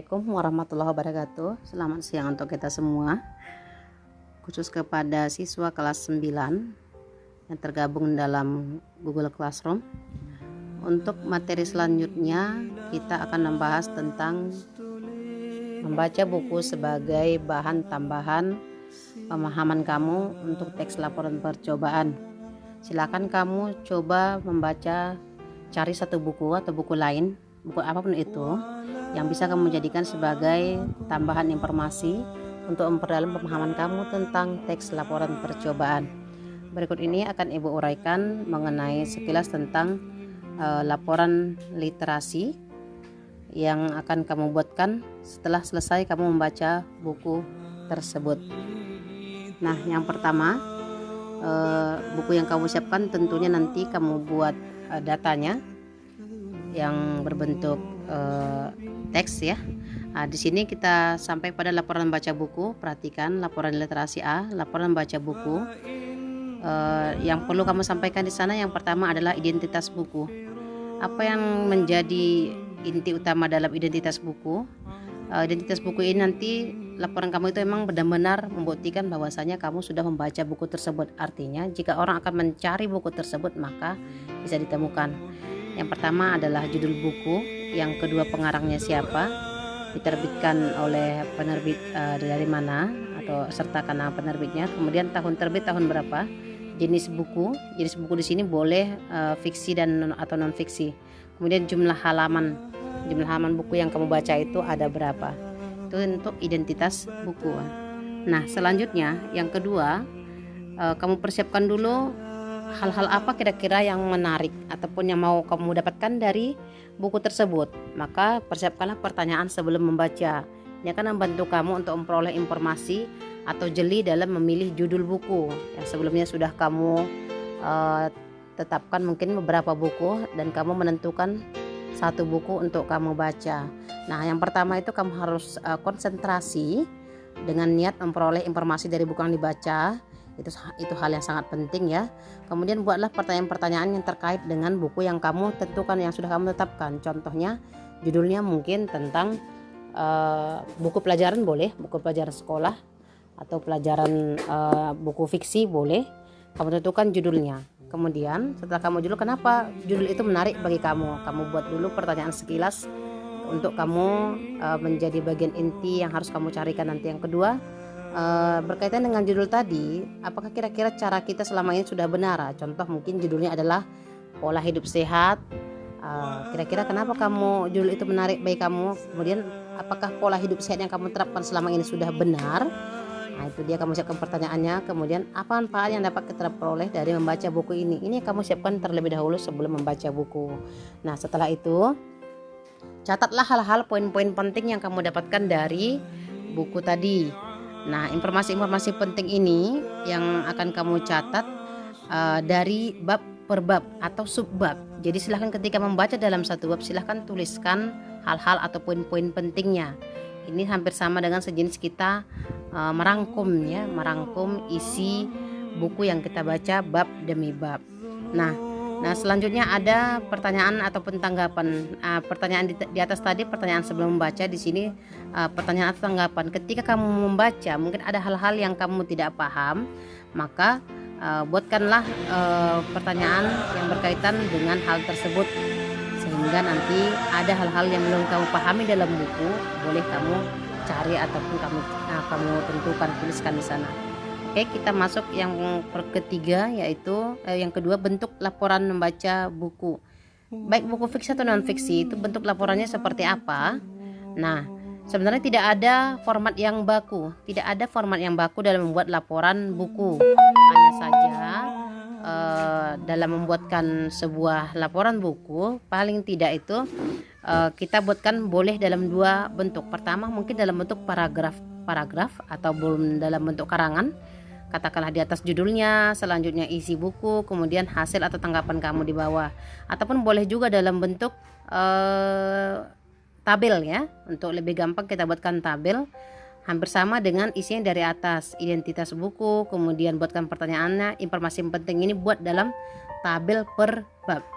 Assalamualaikum warahmatullahi wabarakatuh. Selamat siang untuk kita semua, khusus kepada siswa kelas 9 yang tergabung dalam Google Classroom. Untuk materi selanjutnya kita akan membahas tentang membaca buku sebagai bahan tambahan pemahaman kamu untuk teks laporan percobaan. Silakan kamu coba membaca, cari satu buku atau buku lain, buku apapun itu yang bisa kamu jadikan sebagai tambahan informasi untuk memperdalam pemahaman kamu tentang teks laporan percobaan. Berikut ini akan Ibu uraikan mengenai sekilas tentang laporan literasi yang akan kamu buatkan setelah selesai kamu membaca buku tersebut. Nah, yang pertama, buku yang kamu siapkan tentunya nanti kamu buat datanya yang berbentuk teks ya. Nah, di sini kita sampai pada laporan baca buku. Perhatikan laporan literasi A, laporan baca buku. Yang perlu kamu sampaikan di sana yang pertama adalah identitas buku. Apa yang menjadi inti utama dalam identitas buku? Identitas buku ini nanti laporan kamu itu memang benar-benar membuktikan bahwasanya kamu sudah membaca buku tersebut. Artinya jika orang akan mencari buku tersebut maka bisa ditemukan. Yang pertama adalah judul buku, yang kedua pengarangnya siapa, diterbitkan oleh penerbit dari mana atau sertakan nama penerbitnya, kemudian tahun terbit tahun berapa, jenis buku di sini boleh fiksi dan atau non fiksi, kemudian jumlah halaman buku yang kamu baca itu ada berapa. Itu untuk identitas buku. Nah, selanjutnya yang kedua, kamu persiapkan dulu hal-hal apa kira-kira yang menarik ataupun yang mau kamu dapatkan dari buku tersebut. Maka persiapkanlah pertanyaan sebelum membaca. Ini akan membantu kamu untuk memperoleh informasi atau jeli dalam memilih judul buku yang sebelumnya sudah kamu tetapkan mungkin beberapa buku dan kamu menentukan satu buku untuk kamu baca. Nah, yang pertama itu kamu harus konsentrasi dengan niat memperoleh informasi dari buku yang dibaca. Itu hal yang sangat penting ya. Kemudian buatlah pertanyaan-pertanyaan yang terkait dengan buku yang kamu tentukan, yang sudah kamu tetapkan. Contohnya judulnya mungkin tentang buku pelajaran boleh, buku pelajaran sekolah atau pelajaran buku fiksi boleh. Kamu tentukan judulnya. Kemudian setelah kamu judul, kenapa judul itu menarik bagi kamu? Kamu buat dulu pertanyaan sekilas untuk kamu menjadi bagian inti yang harus kamu carikan nanti. Yang kedua, berkaitan dengan judul tadi, apakah kira-kira cara kita selama ini sudah benar? Contoh mungkin judulnya adalah pola hidup sehat. Kira-kira kenapa kamu judul itu menarik bagi kamu? Kemudian apakah pola hidup sehat yang kamu terapkan selama ini sudah benar? Nah, itu dia, kamu siapkan pertanyaannya. Kemudian apa manfaat yang dapat kita peroleh dari membaca buku ini? Ini kamu siapkan terlebih dahulu sebelum membaca buku. Nah, setelah itu catatlah hal-hal poin-poin penting yang kamu dapatkan dari buku tadi. Nah, informasi-informasi penting ini yang akan kamu catat dari bab per bab atau subbab. Jadi silahkan ketika membaca dalam satu bab, silahkan tuliskan hal-hal atau poin-poin pentingnya. Ini hampir sama dengan sejenis kita merangkum isi buku yang kita baca bab demi bab. Nah, selanjutnya ada pertanyaan ataupun tanggapan. Pertanyaan di atas tadi pertanyaan sebelum membaca, di sini pertanyaan atau tanggapan. Ketika kamu membaca mungkin ada hal-hal yang kamu tidak paham, maka buatkanlah pertanyaan yang berkaitan dengan hal tersebut, sehingga nanti ada hal-hal yang belum kamu pahami dalam buku, boleh kamu cari ataupun kamu tentukan, tuliskan di sana. Oke, kita masuk yang ketiga, yaitu yang kedua, bentuk laporan membaca buku. Baik buku fiksi atau non fiksi, itu bentuk laporannya seperti apa? Nah, sebenarnya tidak ada format yang baku, dalam membuat laporan buku. Hanya saja dalam membuatkan sebuah laporan buku, paling tidak itu kita buatkan boleh dalam dua bentuk. Pertama mungkin dalam bentuk paragraf atau belum dalam bentuk karangan. Katakanlah di atas judulnya, selanjutnya isi buku, kemudian hasil atau tanggapan kamu di bawah. Ataupun boleh juga dalam bentuk tabel ya. Untuk lebih gampang kita buatkan tabel. Hampir sama dengan isinya dari atas, identitas buku, kemudian buatkan pertanyaannya, informasi penting ini buat dalam tabel per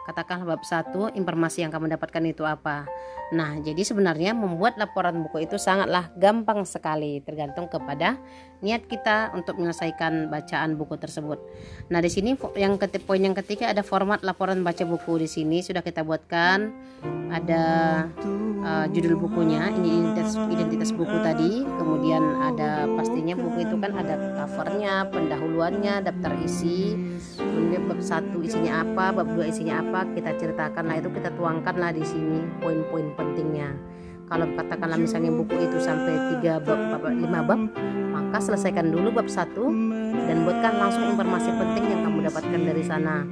katakanlah bab 1, informasi yang kamu dapatkan itu apa. Nah, jadi sebenarnya membuat laporan buku itu sangatlah gampang sekali, tergantung kepada niat kita untuk menyelesaikan bacaan buku tersebut. Nah, di sini poin yang ketiga ada format laporan baca buku. Di sini sudah kita buatkan, ada judul bukunya, ini identitas buku tadi, kemudian ada pastinya buku itu kan ada covernya, pendahuluannya, daftar isi, kemudian bab 1 isinya apa, bab 2 isinya apa, kita ceritakan. Nah, itu kita tuangkanlah di sini poin-poin pentingnya. Kalau katakanlah misalnya buku itu sampai 5 bab, maka selesaikan dulu bab 1 dan buatkan langsung informasi penting yang kamu dapatkan dari sana.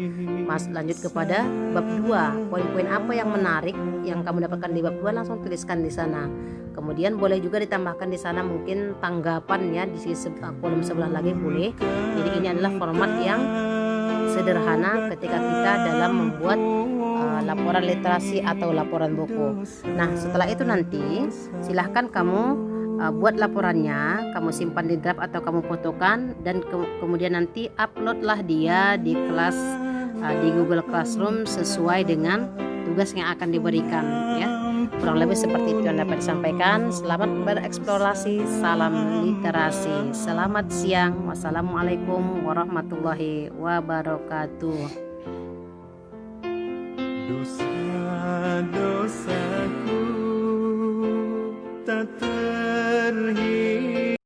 Lanjut kepada bab 2, poin-poin apa yang menarik yang kamu dapatkan di bab 2 langsung tuliskan di sana. Kemudian boleh juga ditambahkan di sana mungkin tanggapan ya, di sisi kolom sebelah lagi boleh. Jadi ini adalah format yang sederhana ketika kita dalam membuat laporan literasi atau laporan buku. Nah, setelah itu nanti silahkan kamu buat laporannya, kamu simpan di draft atau kamu fotokan, dan kemudian nanti uploadlah dia di kelas di Google Classroom sesuai dengan tugas yang akan diberikan ya. Kurang lebih seperti itu yang dapat disampaikan. Selamat bereksplorasi, salam literasi. Selamat siang. Wassalamualaikum warahmatullahi wabarakatuh. Dosa-dosa